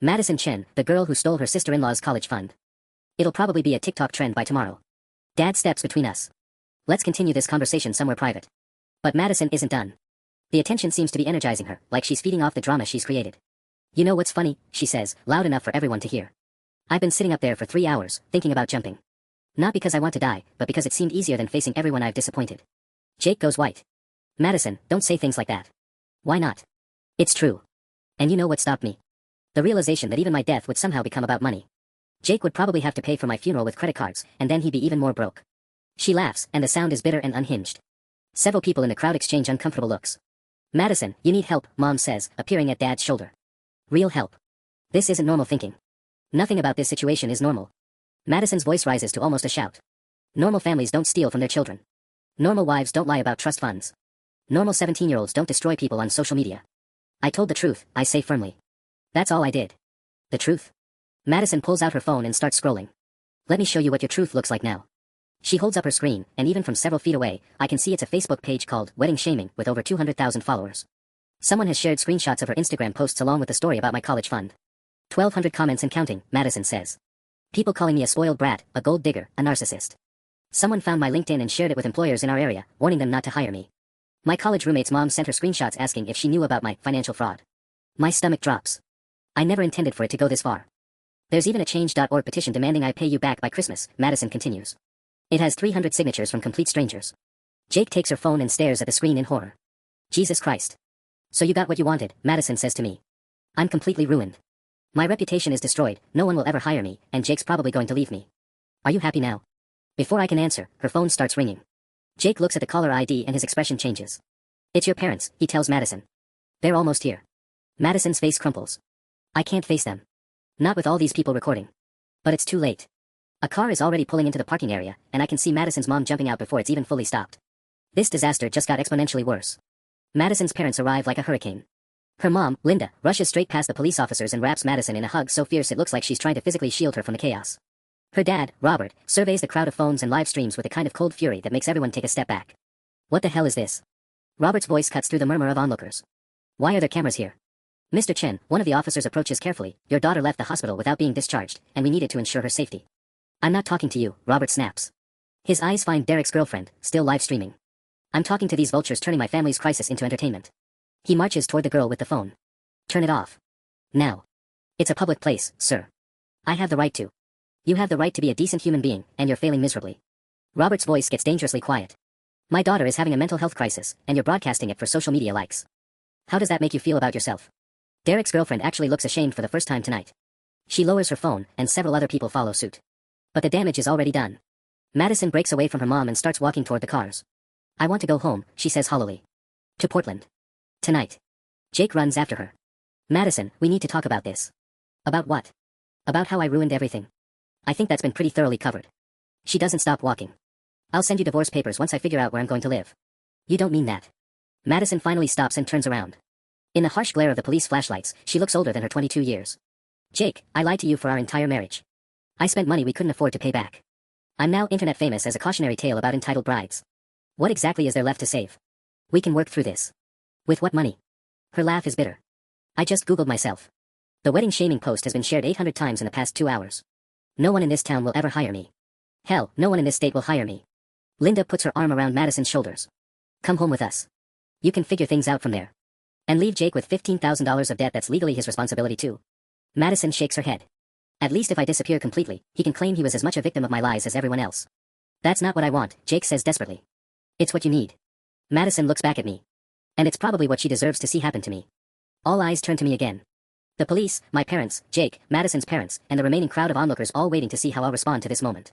Madison Chen, the girl who stole her sister-in-law's college fund. It'll probably be a TikTok trend by tomorrow. Dad steps between us. Let's continue this conversation somewhere private. But Madison isn't done. The attention seems to be energizing her, like she's feeding off the drama she's created. You know what's funny, she says, loud enough for everyone to hear. I've been sitting up there for 3 hours, thinking about jumping. Not because I want to die, but because it seemed easier than facing everyone I've disappointed. Jake goes white. Madison, don't say things like that. Why not? It's true. And you know what stopped me? The realization that even my death would somehow become about money. Jake would probably have to pay for my funeral with credit cards, and then he'd be even more broke. She laughs, and the sound is bitter and unhinged. Several people in the crowd exchange uncomfortable looks. Madison, you need help, Mom says, appearing at Dad's shoulder. Real help. This isn't normal thinking. Nothing about this situation is normal. Madison's voice rises to almost a shout. Normal families don't steal from their children. Normal wives don't lie about trust funds. Normal 17-year-olds don't destroy people on social media. I told the truth, I say firmly. That's all I did. The truth? Madison pulls out her phone and starts scrolling. Let me show you what your truth looks like now. She holds up her screen, and even from several feet away, I can see it's a Facebook page called Wedding Shaming with over 200,000 followers. Someone has shared screenshots of her Instagram posts along with the story about my college fund. 1,200 comments and counting, Madison says. People calling me a spoiled brat, a gold digger, a narcissist. Someone found my LinkedIn and shared it with employers in our area, warning them not to hire me. My college roommate's mom sent her screenshots asking if she knew about my financial fraud. My stomach drops. I never intended for it to go this far. There's even a change.org petition demanding I pay you back by Christmas, Madison continues. It has 300 signatures from complete strangers. Jake takes her phone and stares at the screen in horror. Jesus Christ. So you got what you wanted, Madison says to me. I'm completely ruined. My reputation is destroyed, no one will ever hire me, and Jake's probably going to leave me. Are you happy now? Before I can answer, her phone starts ringing. Jake looks at the caller ID and his expression changes. It's your parents, he tells Madison. They're almost here. Madison's face crumples. I can't face them. Not with all these people recording. But it's too late. A car is already pulling into the parking area, and I can see Madison's mom jumping out before it's even fully stopped. This disaster just got exponentially worse. Madison's parents arrive like a hurricane. Her mom, Linda, rushes straight past the police officers and wraps Madison in a hug so fierce it looks like she's trying to physically shield her from the chaos. Her dad, Robert, surveys the crowd of phones and live streams with a kind of cold fury that makes everyone take a step back. What the hell is this? Robert's voice cuts through the murmur of onlookers. Why are there cameras here? Mr. Chen, one of the officers approaches carefully. Your daughter left the hospital without being discharged, and we needed to ensure her safety. I'm not talking to you, Robert snaps. His eyes find Derek's girlfriend, still live streaming. I'm talking to these vultures turning my family's crisis into entertainment. He marches toward the girl with the phone. Turn it off. Now. It's a public place, sir. I have the right to. You have the right to be a decent human being, and you're failing miserably. Robert's voice gets dangerously quiet. My daughter is having a mental health crisis, and you're broadcasting it for social media likes. How does that make you feel about yourself? Derek's girlfriend actually looks ashamed for the first time tonight. She lowers her phone, and several other people follow suit. But the damage is already done. Madison breaks away from her mom and starts walking toward the cars. I want to go home, she says hollowly. To Portland. Tonight. Jake runs after her. Madison, we need to talk about this. About what? About how I ruined everything. I think that's been pretty thoroughly covered. She doesn't stop walking. I'll send you divorce papers once I figure out where I'm going to live. You don't mean that. Madison finally stops and turns around. In the harsh glare of the police flashlights, she looks older than her 22 years. Jake, I lied to you for our entire marriage. I spent money we couldn't afford to pay back. I'm now internet famous as a cautionary tale about entitled brides. What exactly is there left to save? We can work through this. With what money? Her laugh is bitter. I just Googled myself. The wedding shaming post has been shared 800 times in the past 2 hours. No one in this town will ever hire me. Hell, no one in this state will hire me. Linda puts her arm around Madison's shoulders. Come home with us. You can figure things out from there. And leave Jake with $15,000 of debt that's legally his responsibility too. Madison shakes her head. At least if I disappear completely, he can claim he was as much a victim of my lies as everyone else. That's not what I want, Jake says desperately. It's what you need. Madison looks back at me. And it's probably what she deserves to see happen to me. All eyes turn to me again. The police, my parents, Jake, Madison's parents, and the remaining crowd of onlookers all waiting to see how I'll respond to this moment.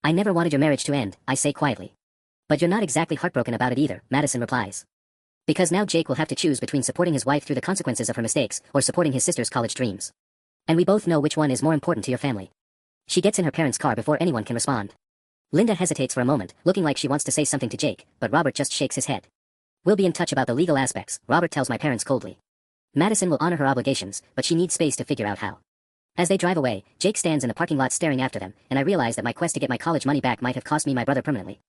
I never wanted your marriage to end, I say quietly. But you're not exactly heartbroken about it either, Madison replies. Because now Jake will have to choose between supporting his wife through the consequences of her mistakes, or supporting his sister's college dreams. And we both know which one is more important to your family. She gets in her parents' car before anyone can respond. Linda hesitates for a moment, looking like she wants to say something to Jake, but Robert just shakes his head. We'll be in touch about the legal aspects, Robert tells my parents coldly. Madison will honor her obligations, but she needs space to figure out how. As they drive away, Jake stands in the parking lot staring after them, and I realize that my quest to get my college money back might have cost me my brother permanently.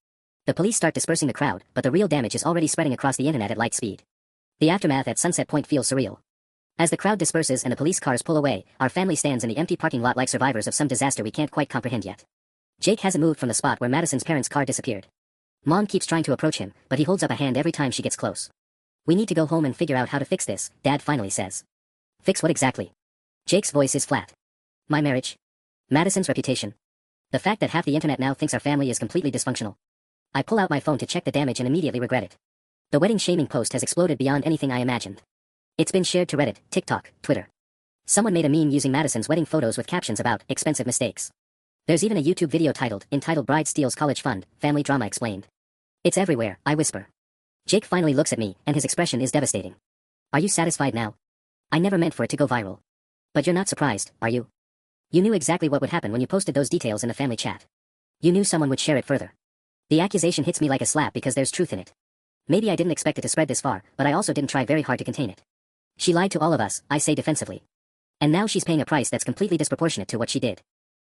The police start dispersing the crowd, but the real damage is already spreading across the internet at light speed. The aftermath at Sunset Point feels surreal. As the crowd disperses and the police cars pull away, our family stands in the empty parking lot like survivors of some disaster we can't quite comprehend yet. Jake hasn't moved from the spot where Madison's parents' car disappeared. Mom keeps trying to approach him, but he holds up a hand every time she gets close. We need to go home and figure out how to fix this, Dad finally says. Fix what exactly? Jake's voice is flat. My marriage. Madison's reputation. The fact that half the internet now thinks our family is completely dysfunctional. I pull out my phone to check the damage and immediately regret it. The wedding shaming post has exploded beyond anything I imagined. It's been shared to Reddit, TikTok, Twitter. Someone made a meme using Madison's wedding photos with captions about expensive mistakes. There's even a YouTube video entitled Bride Steals College Fund, Family Drama Explained. It's everywhere, I whisper. Jake finally looks at me, and his expression is devastating. Are you satisfied now? I never meant for it to go viral. But you're not surprised, are you? You knew exactly what would happen when you posted those details in the family chat. You knew someone would share it further. The accusation hits me like a slap because there's truth in it. Maybe I didn't expect it to spread this far, but I also didn't try very hard to contain it. She lied to all of us, I say defensively. And now she's paying a price that's completely disproportionate to what she did.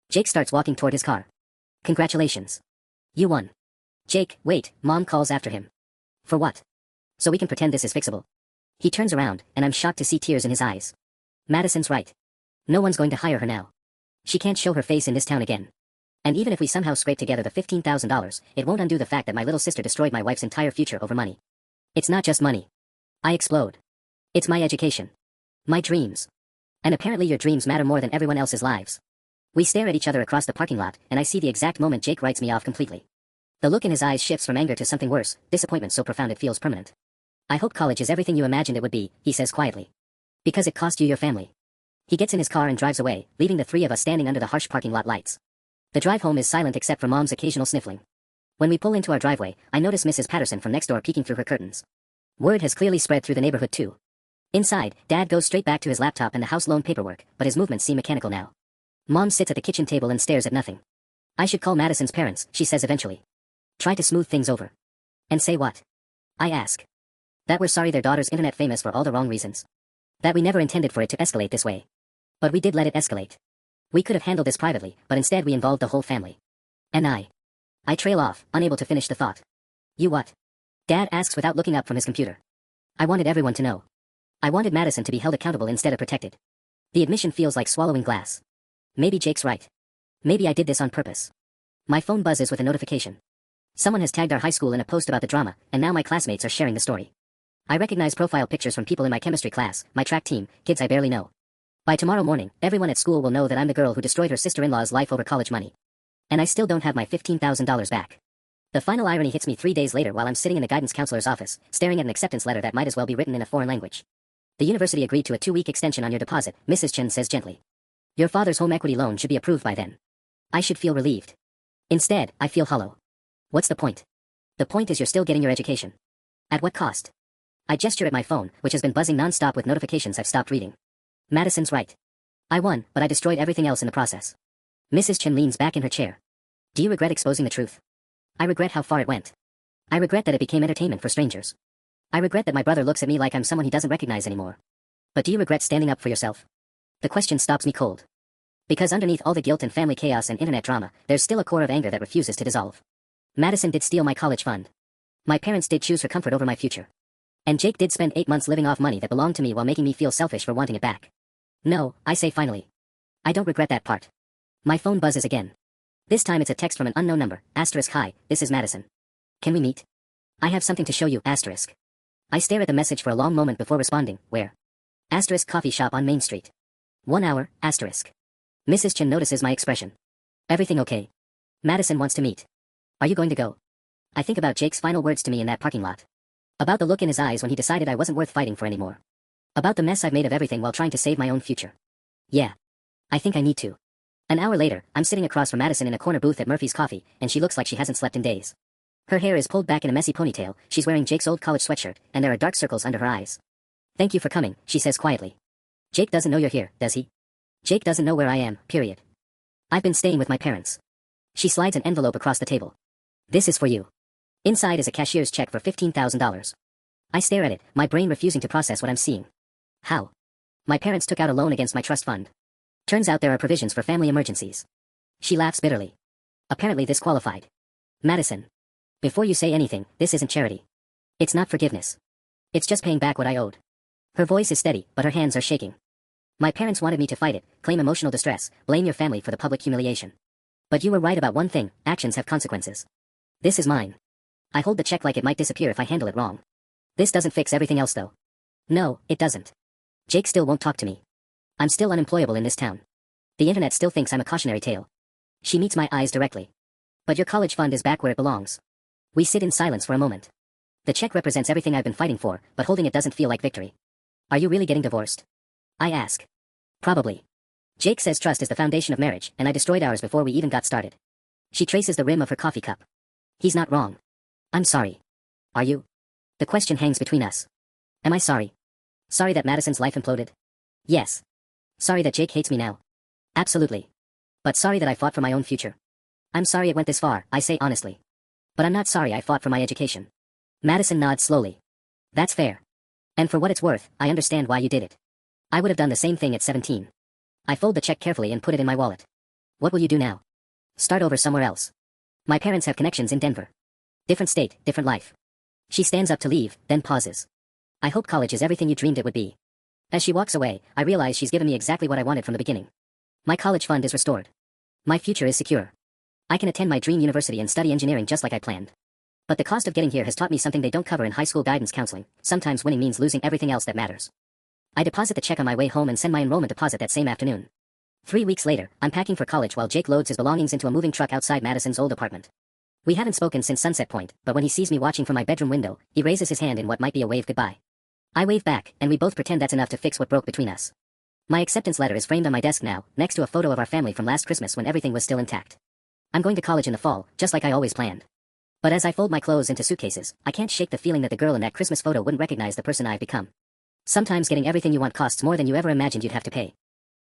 Jake starts walking toward his car. Congratulations. You won. Jake, wait, Mom calls after him. For what? So we can pretend this is fixable. He turns around, and I'm shocked to see tears in his eyes. Madison's right. No one's going to hire her now. She can't show her face in this town again. And even if we somehow scrape together the $15,000, it won't undo the fact that my little sister destroyed my wife's entire future over money. It's not just money. I explode. It's my education. My dreams. And apparently your dreams matter more than everyone else's lives. We stare at each other across the parking lot, and I see the exact moment Jake writes me off completely. The look in his eyes shifts from anger to something worse, disappointment so profound it feels permanent. I hope college is everything you imagined it would be, he says quietly. Because it cost you your family. He gets in his car and drives away, leaving the three of us standing under the harsh parking lot lights. The drive home is silent except for Mom's occasional sniffling. When we pull into our driveway, I notice Mrs. Patterson from next door peeking through her curtains. Word has clearly spread through the neighborhood too. Inside, Dad goes straight back to his laptop and the house loan paperwork, but his movements seem mechanical now. Mom sits at the kitchen table and stares at nothing. I should call Madison's parents, she says eventually. Try to smooth things over. And say what? I ask. That we're sorry their daughter's internet famous for all the wrong reasons. That we never intended for it to escalate this way. But we did let it escalate. We could have handled this privately, but instead we involved the whole family. And I trail off, unable to finish the thought. You what? Dad asks without looking up from his computer. I wanted everyone to know. I wanted Madison to be held accountable instead of protected. The admission feels like swallowing glass. Maybe Jake's right. Maybe I did this on purpose. My phone buzzes with a notification. Someone has tagged our high school in a post about the drama, and now my classmates are sharing the story. I recognize profile pictures from people in my chemistry class, my track team, kids I barely know. By tomorrow morning, everyone at school will know that I'm the girl who destroyed her sister-in-law's life over college money. And I still don't have my $15,000 back. The final irony hits me 3 days later while I'm sitting in the guidance counselor's office, staring at an acceptance letter that might as well be written in a foreign language. The university agreed to a 2-week extension on your deposit, Mrs. Chen says gently. Your father's home equity loan should be approved by then. I should feel relieved. Instead, I feel hollow. What's the point? The point is you're still getting your education. At what cost? I gesture at my phone, which has been buzzing non-stop with notifications I've stopped reading. Madison's right. I won, but I destroyed everything else in the process. Mrs. Chen leans back in her chair. Do you regret exposing the truth? I regret how far it went. I regret that it became entertainment for strangers. I regret that my brother looks at me like I'm someone he doesn't recognize anymore. But do you regret standing up for yourself? The question stops me cold. Because underneath all the guilt and family chaos and internet drama, there's still a core of anger that refuses to dissolve. Madison did steal my college fund. My parents did choose her comfort over my future. And Jake did spend 8 months living off money that belonged to me while making me feel selfish for wanting it back. No, I say finally. I don't regret that part. My phone buzzes again. This time it's a text from an unknown number, *Hi, this is Madison. Can we meet? I have something to show you, *. I stare at the message for a long moment before responding, where? Coffee shop on Main Street. 1 hour, *. Mrs. Chen notices my expression. Everything okay? Madison wants to meet. Are you going to go? I think about Jake's final words to me in that parking lot. About the look in his eyes when he decided I wasn't worth fighting for anymore. About the mess I've made of everything while trying to save my own future. Yeah. I think I need to. An hour later, I'm sitting across from Madison in a corner booth at Murphy's Coffee, and she looks like she hasn't slept in days. Her hair is pulled back in a messy ponytail, she's wearing Jake's old college sweatshirt, and there are dark circles under her eyes. Thank you for coming, she says quietly. Jake doesn't know you're here, does he? Jake doesn't know where I am, period. I've been staying with my parents. She slides an envelope across the table. This is for you. Inside is a cashier's check for $15,000. I stare at it, my brain refusing to process what I'm seeing. How? My parents took out a loan against my trust fund. Turns out there are provisions for family emergencies. She laughs bitterly. Apparently this qualified. Madison. Before you say anything, this isn't charity. It's not forgiveness. It's just paying back what I owed. Her voice is steady, but her hands are shaking. My parents wanted me to fight it, claim emotional distress, blame your family for the public humiliation. But you were right about one thing, actions have consequences. This is mine. I hold the check like it might disappear if I handle it wrong. This doesn't fix everything else though. No, it doesn't. Jake still won't talk to me. I'm still unemployable in this town. The internet still thinks I'm a cautionary tale. She meets my eyes directly. But your college fund is back where it belongs. We sit in silence for a moment. The check represents everything I've been fighting for, but holding it doesn't feel like victory. Are you really getting divorced? I ask. Probably. Jake says trust is the foundation of marriage, and I destroyed ours before we even got started. She traces the rim of her coffee cup. He's not wrong. I'm sorry. Are you? The question hangs between us. Am I sorry? Sorry that Madison's life imploded? Yes. Sorry that Jake hates me now? Absolutely. But sorry that I fought for my own future. I'm sorry it went this far, I say honestly. But I'm not sorry I fought for my education. Madison nods slowly. That's fair. And for what it's worth, I understand why you did it. I would have done the same thing at 17. I fold the check carefully and put it in my wallet. What will you do now? Start over somewhere else. My parents have connections in Denver. Different state, different life. She stands up to leave, then pauses. I hope college is everything you dreamed it would be. As she walks away, I realize she's given me exactly what I wanted from the beginning. My college fund is restored. My future is secure. I can attend my dream university and study engineering just like I planned. But the cost of getting here has taught me something they don't cover in high school guidance counseling. Sometimes winning means losing everything else that matters. I deposit the check on my way home and send my enrollment deposit that same afternoon. 3 weeks later, I'm packing for college while Jake loads his belongings into a moving truck outside Madison's old apartment. We haven't spoken since Sunset Point, but when he sees me watching from my bedroom window, he raises his hand in what might be a wave goodbye. I wave back, and we both pretend that's enough to fix what broke between us. My acceptance letter is framed on my desk now, next to a photo of our family from last Christmas when everything was still intact. I'm going to college in the fall, just like I always planned. But as I fold my clothes into suitcases, I can't shake the feeling that the girl in that Christmas photo wouldn't recognize the person I've become. Sometimes getting everything you want costs more than you ever imagined you'd have to pay.